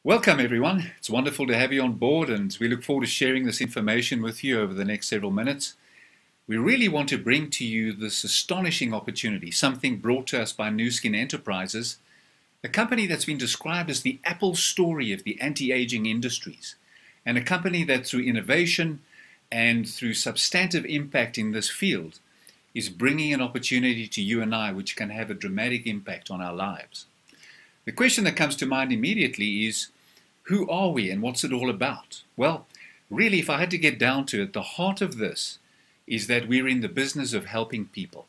Welcome everyone. It's wonderful to have you on board and we look forward to sharing this information with you over the next several minutes. We really want to bring to you this astonishing opportunity, something brought to us by NuSkin Enterprises, a company that's been described as the Apple story of the anti-aging industries, and a company that through innovation and through substantive impact in this field is bringing an opportunity to you and I which can have a dramatic impact on our lives. The question that comes to mind immediately is, who are we and what's it all about? Well, really, if I had to get down to it, the heart of this is that we're in the business of helping people.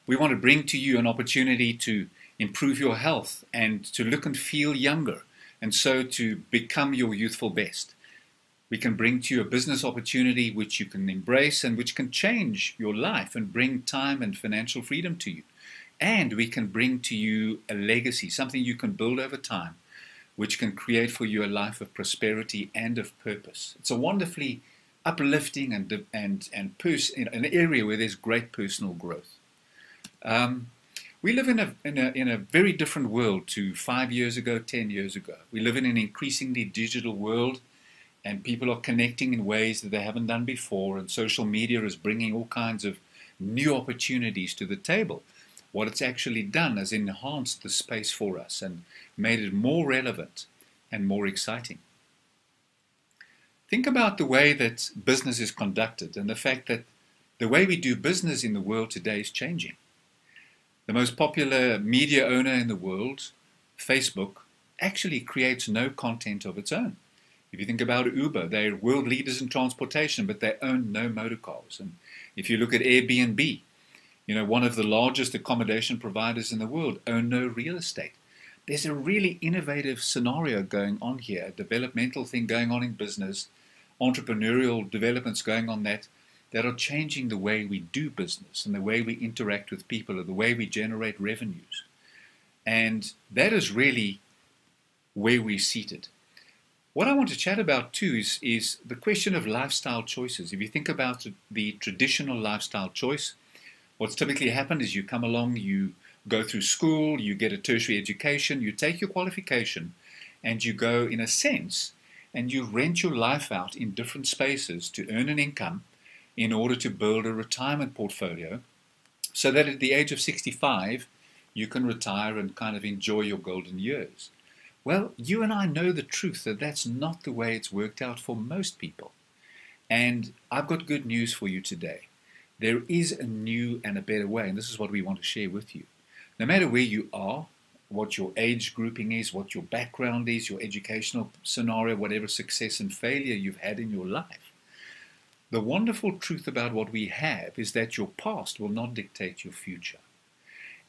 We want to bring to you an opportunity to improve your health and to look and feel younger, and so to become your youthful best. We can bring to you a business opportunity which you can embrace and which can change your life and bring time and financial freedom to you. And we can bring to you a legacy, something you can build over time, which can create for you a life of prosperity and of purpose. It's a wonderfully uplifting and an area where there's great personal growth. We live in a very different world to 5 years ago, 10 years ago. We live in an increasingly digital world, and people are connecting in ways that they haven't done before, and social media is bringing all kinds of new opportunities to the table. What it's actually done is enhanced the space for us and made it more relevant and more exciting. Think about the way that business is conducted and the fact that the way we do business in the world today is changing. The most popular media owner in the world, Facebook, actually creates no content of its own. If you think about Uber, they're world leaders in transportation, but they own no motor cars. And if you look at Airbnb, one of the largest accommodation providers in the world, own no real estate. There's a really innovative scenario going on here, a developmental thing going on in business, entrepreneurial developments going on that are changing the way we do business and the way we interact with people and the way we generate revenues. And that is really where we're seated. What I want to chat about too is the question of lifestyle choices. If you think about the traditional lifestyle choice, what's typically happened is you come along, you go through school, you get a tertiary education, you take your qualification, and you go, in a sense, and you rent your life out in different spaces to earn an income in order to build a retirement portfolio so that at the age of 65, you can retire and kind of enjoy your golden years. Well, you and I know the truth that that's not the way it's worked out for most people. And I've got good news for you today. There is a new and a better way, and this is what we want to share with you. No matter where you are, what your age grouping is, what your background is, your educational scenario, whatever success and failure you've had in your life, the wonderful truth about what we have is that your past will not dictate your future.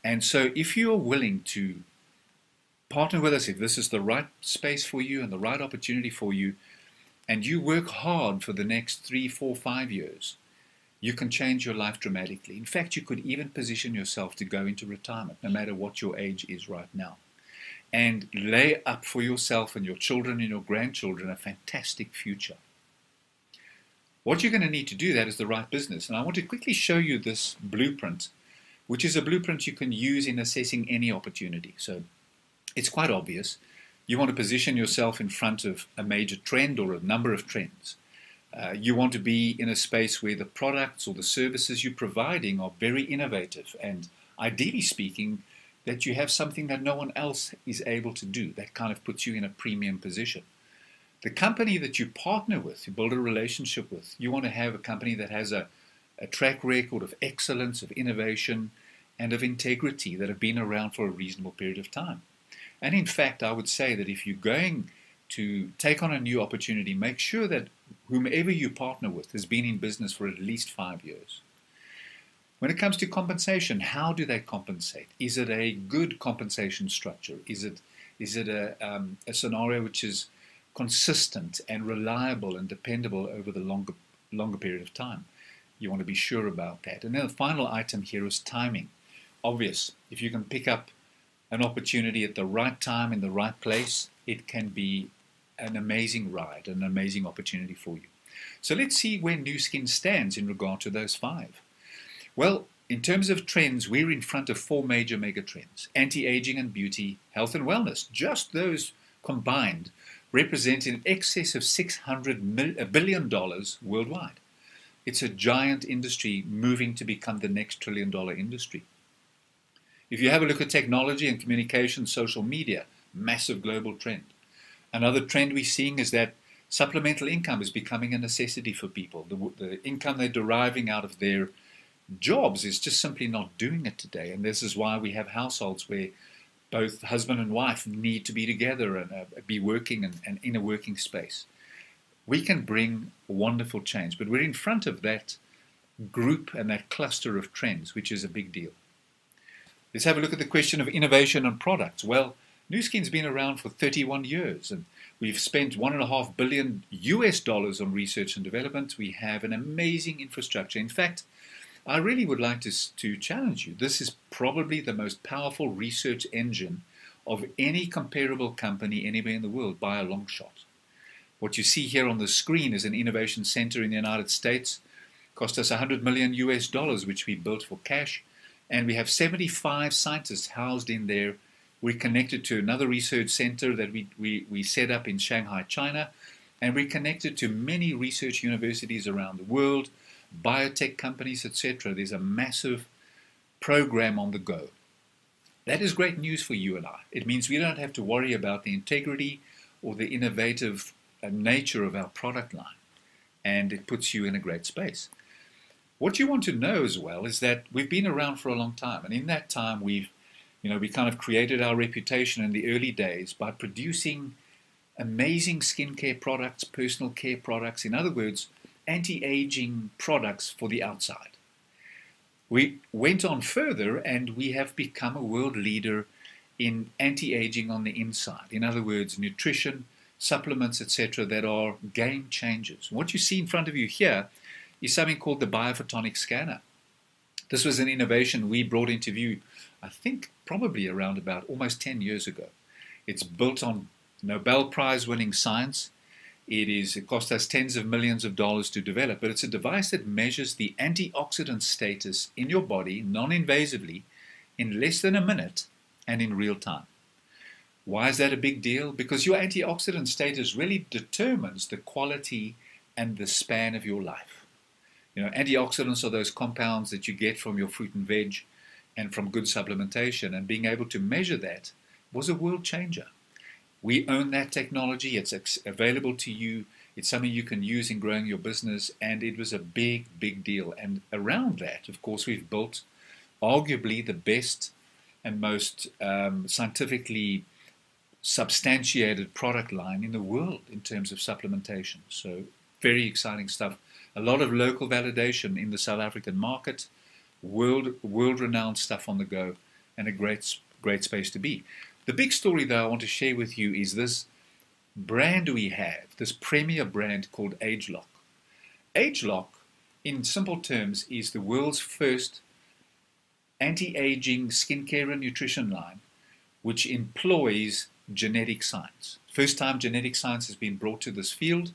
And so if you are willing to partner with us, if this is the right space for you and the right opportunity for you, and you work hard for the next 3, 4, 5 years, you can change your life dramatically. In fact, you could even position yourself to go into retirement, no matter what your age is right now, and lay up for yourself and your children and your grandchildren a fantastic future. What you're going to need to do that is the right business. And I want to quickly show you this blueprint, which is a blueprint you can use in assessing any opportunity. So it's quite obvious. You want to position yourself in front of a major trend or a number of trends. You want to be in a space where the products or the services you're providing are very innovative, and ideally speaking, that you have something that no one else is able to do. That kind of puts you in a premium position. The company that you partner with, you build a relationship with, you want to have a company that has a track record of excellence, of innovation, and of integrity that have been around for a reasonable period of time. And in fact, I would say that if you're going to take on a new opportunity, make sure that whomever you partner with has been in business for at least 5 years. When it comes to compensation, how do they compensate? Is it a good compensation structure? Is it a scenario which is consistent and reliable and dependable over the longer period of time? You want to be sure about that. And then the final item here is timing. Obvious, if you can pick up an opportunity at the right time in the right place, it can be an amazing ride, an amazing opportunity for you. So let's see where NuSkin stands in regard to those 5. Well, in terms of trends, we're in front of 4 major mega trends: anti-aging and beauty, health and wellness. Just those combined represent in excess of $600 billion worldwide. It's a giant industry moving to become the next trillion-dollar industry. If you have a look at technology and communication, social media, massive global trend. Another trend we're seeing is that supplemental income is becoming a necessity for people. The income they're deriving out of their jobs is just simply not doing it today. And this is why we have households where both husband and wife need to be together and be working and in a working space. We can bring wonderful change, but we're in front of that group and that cluster of trends, which is a big deal. Let's have a look at the question of innovation and products. Well, NuSkin's been around for 31 years, and we've spent $1.5 billion on research and development. We have an amazing infrastructure. In fact, I really would like to challenge you. This is probably the most powerful research engine of any comparable company anywhere in the world by a long shot. What you see here on the screen is an innovation center in the United States. Cost us $100 million, which we built for cash. And we have 75 scientists housed in there. We're connected to another research center that we set up in Shanghai, China. And we're connected to many research universities around the world, biotech companies, etc. There's a massive program on the go. That is great news for you and I. It means we don't have to worry about the integrity or the innovative nature of our product line. And it puts you in a great space. What you want to know as well is that we've been around for a long time. And in that time, we kind of created our reputation in the early days by producing amazing skincare products, personal care products. In other words, anti-aging products for the outside. We went on further and we have become a world leader in anti-aging on the inside. In other words, nutrition, supplements, etc. that are game changers. What you see in front of you here is something called the biophotonic scanner. This was an innovation we brought into view, I think probably around about almost 10 years ago. It's built on Nobel Prize winning science. It cost us tens of millions of dollars to develop, but it's a device that measures the antioxidant status in your body non-invasively in less than a minute and in real time. Why is that a big deal? Because your antioxidant status really determines the quality and the span of your life. Antioxidants are those compounds that you get from your fruit and veg and from good supplementation, and being able to measure that was a world changer. We own that technology. It's available to you. It's something you can use in growing your business, and it was a big, big deal. And around that, of course, we've built arguably the best and most scientifically substantiated product line in the world in terms of supplementation. So very exciting stuff. A lot of local validation in the South African market, world-renowned stuff on the go, and a great space to be. The big story that I want to share with you is this brand we have, this premier brand called ageLOC. ageLOC, in simple terms, is the world's first anti-aging skincare and nutrition line which employs genetic science. First time genetic science has been brought to this field.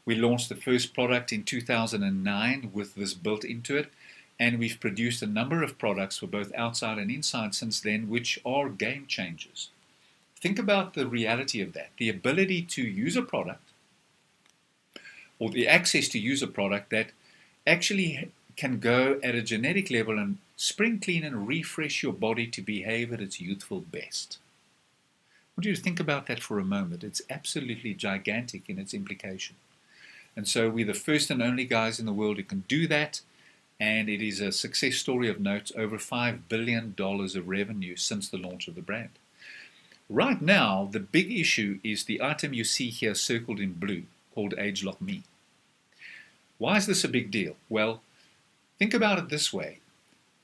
We launched the first product in 2009 with this built into it, and we've produced a number of products for both outside and inside since then, which are game changers. Think about the reality of that, the ability to use a product, or the access to use a product that actually can go at a genetic level and spring clean and refresh your body to behave at its youthful best. I want you to think about that for a moment. It's absolutely gigantic in its implication. And so we're the first and only guys in the world who can do that. And it is a success story of note, over $5 billion of revenue since the launch of the brand. Right now, the big issue is the item you see here circled in blue, called ageLOC Me. Why is this a big deal? Well, think about it this way.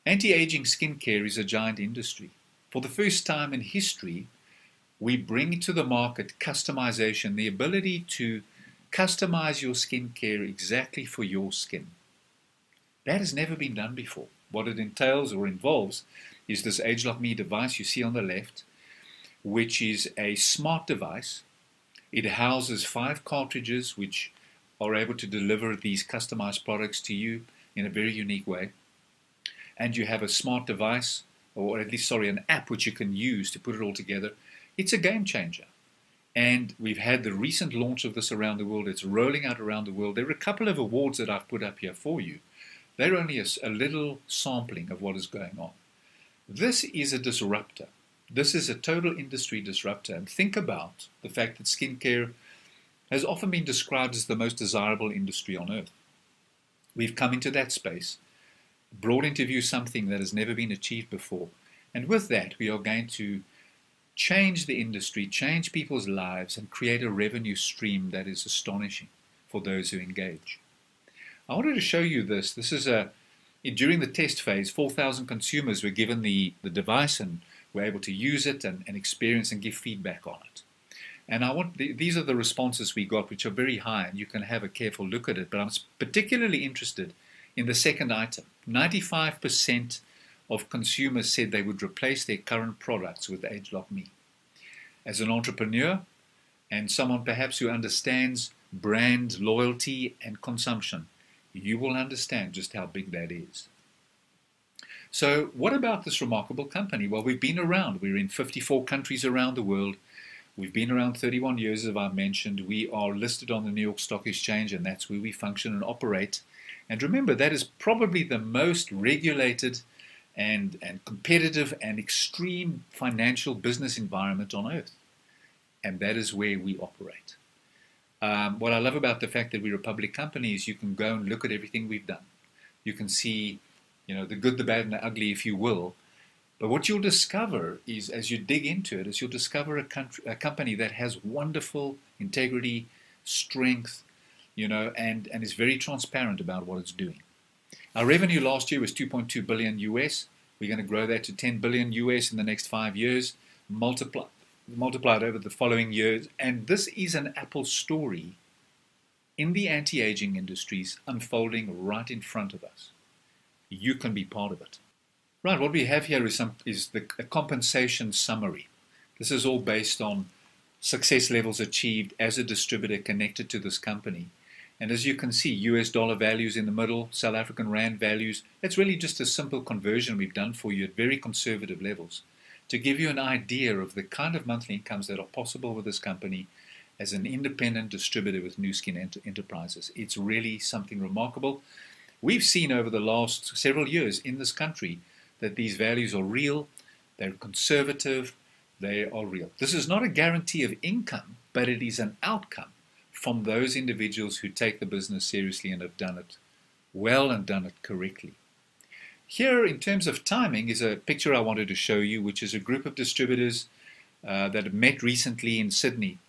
Anti-aging skincare is a giant industry. For the first time in history, we bring to the market customization, the ability to customize your skincare exactly for your skin. That has never been done before. What it entails or involves is this ageLOC Me device you see on the left, which is a smart device. It houses 5 cartridges which are able to deliver these customized products to you in a very unique way. And you have a smart device, or at least, an app which you can use to put it all together. It's a game changer. And we've had the recent launch of this around the world. It's rolling out around the world. There are a couple of awards that I've put up here for you. They're only a little sampling of what is going on. This is a disruptor. This is a total industry disruptor. And think about the fact that skincare has often been described as the most desirable industry on earth. We've come into that space, brought into view something that has never been achieved before. And with that, we are going to change the industry, change people's lives, and create a revenue stream that is astonishing for those who engage. I wanted to show you this. This is during the test phase, 4,000 consumers were given the device and were able to use it and experience and give feedback on it. And these are the responses we got, which are very high, and you can have a careful look at it. But I'm particularly interested in the second item. 95% of consumers said they would replace their current products with ageLOC Me. As an entrepreneur and someone perhaps who understands brand loyalty and consumption, you will understand just how big that is. So what about this remarkable company? Well, we've been around. We're in 54 countries around the world. We've been around 31 years, as I mentioned. We are listed on the New York Stock Exchange, and that's where we function and operate. And remember, that is probably the most regulated and competitive and extreme financial business environment on earth. And that is where we operate. What I love about the fact that we're a public company is you can go and look at everything we've done. You can see, the good, the bad, and the ugly, if you will. But what you'll discover is, as you dig into it, is you'll discover a company that has wonderful integrity, strength, and is very transparent about what it's doing. Our revenue last year was 2.2 billion US. We're going to grow that to 10 billion US in the next 5 years, multiplied over the following years. And this is an Apple story in the anti-aging industries unfolding right in front of us. You can be part of it. Right, what we have here is a compensation summary. This is all based on success levels achieved as a distributor connected to this company. And as you can see, US dollar values in the middle, South African rand values. It's really just a simple conversion we've done for you at very conservative levels to give you an idea of the kind of monthly incomes that are possible with this company as an independent distributor with NuSkin Enterprises. It's really something remarkable. We've seen over the last several years in this country that these values are real, they're conservative, they are real. This is not a guarantee of income, but it is an outcome from those individuals who take the business seriously and have done it well and done it correctly. Here, in terms of timing, is a picture I wanted to show you, which is a group of distributors that have met recently in Sydney.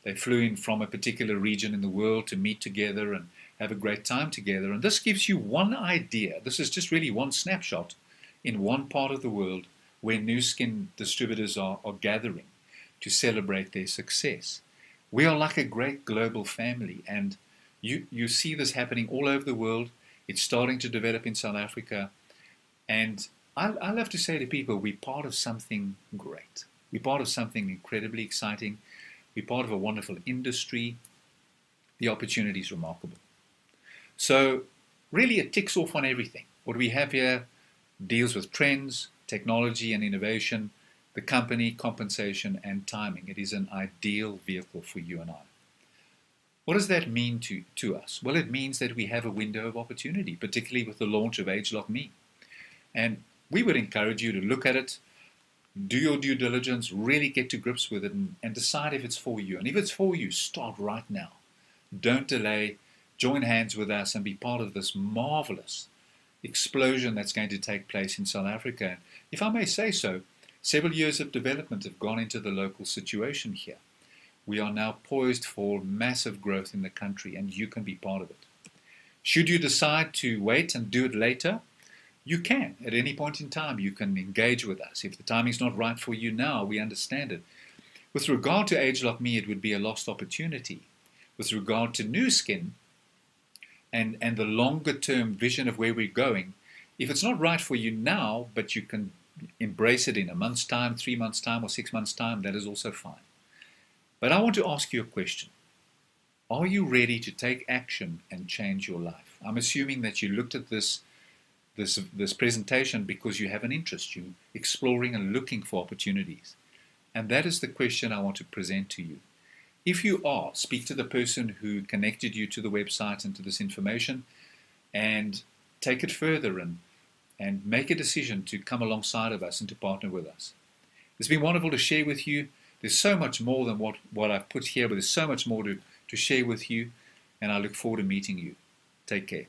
They flew in from a particular region in the world to meet together and have a great time together. And this gives you one idea. This is just really one snapshot in one part of the world where NuSkin distributors are gathering to celebrate their success. We are like a great global family, and you see this happening all over the world. It's starting to develop in South Africa. And I love to say to people, we're part of something great. We're part of something incredibly exciting. We're part of a wonderful industry. The opportunity is remarkable. So really it ticks off on everything. What we have here deals with trends, technology and innovation, the company, compensation and timing. It is an ideal vehicle for you and I. What does that mean to us? Well, it means that we have a window of opportunity, particularly with the launch of ageLOC Me. And we would encourage you to look at it, do your due diligence, really get to grips with it and decide if it's for you. And if it's for you, start right now. Don't delay. Join hands with us and be part of this marvelous explosion that's going to take place in South Africa. If I may say so, several years of development have gone into the local situation here. We are now poised for massive growth in the country, and you can be part of it. Should you decide to wait and do it later, you can. At any point in time, you can engage with us. If the timing's not right for you now, we understand it. With regard to ageLOC Me, it would be a lost opportunity. With regard to NuSkin and the longer-term vision of where we're going, if it's not right for you now, but you can embrace it in a month's time, 3 months' time, or 6 months' time, that is also fine. But I want to ask you a question. Are you ready to take action and change your life? I'm assuming that you looked at this presentation because you have an interest, you're exploring and looking for opportunities. And that is the question I want to present to you. If you are, speak to the person who connected you to the website and to this information, and take it further and make a decision to come alongside of us and to partner with us. It's been wonderful to share with you. There's so much more than what I've put here, but there's so much more to share with you, and I look forward to meeting you. Take care.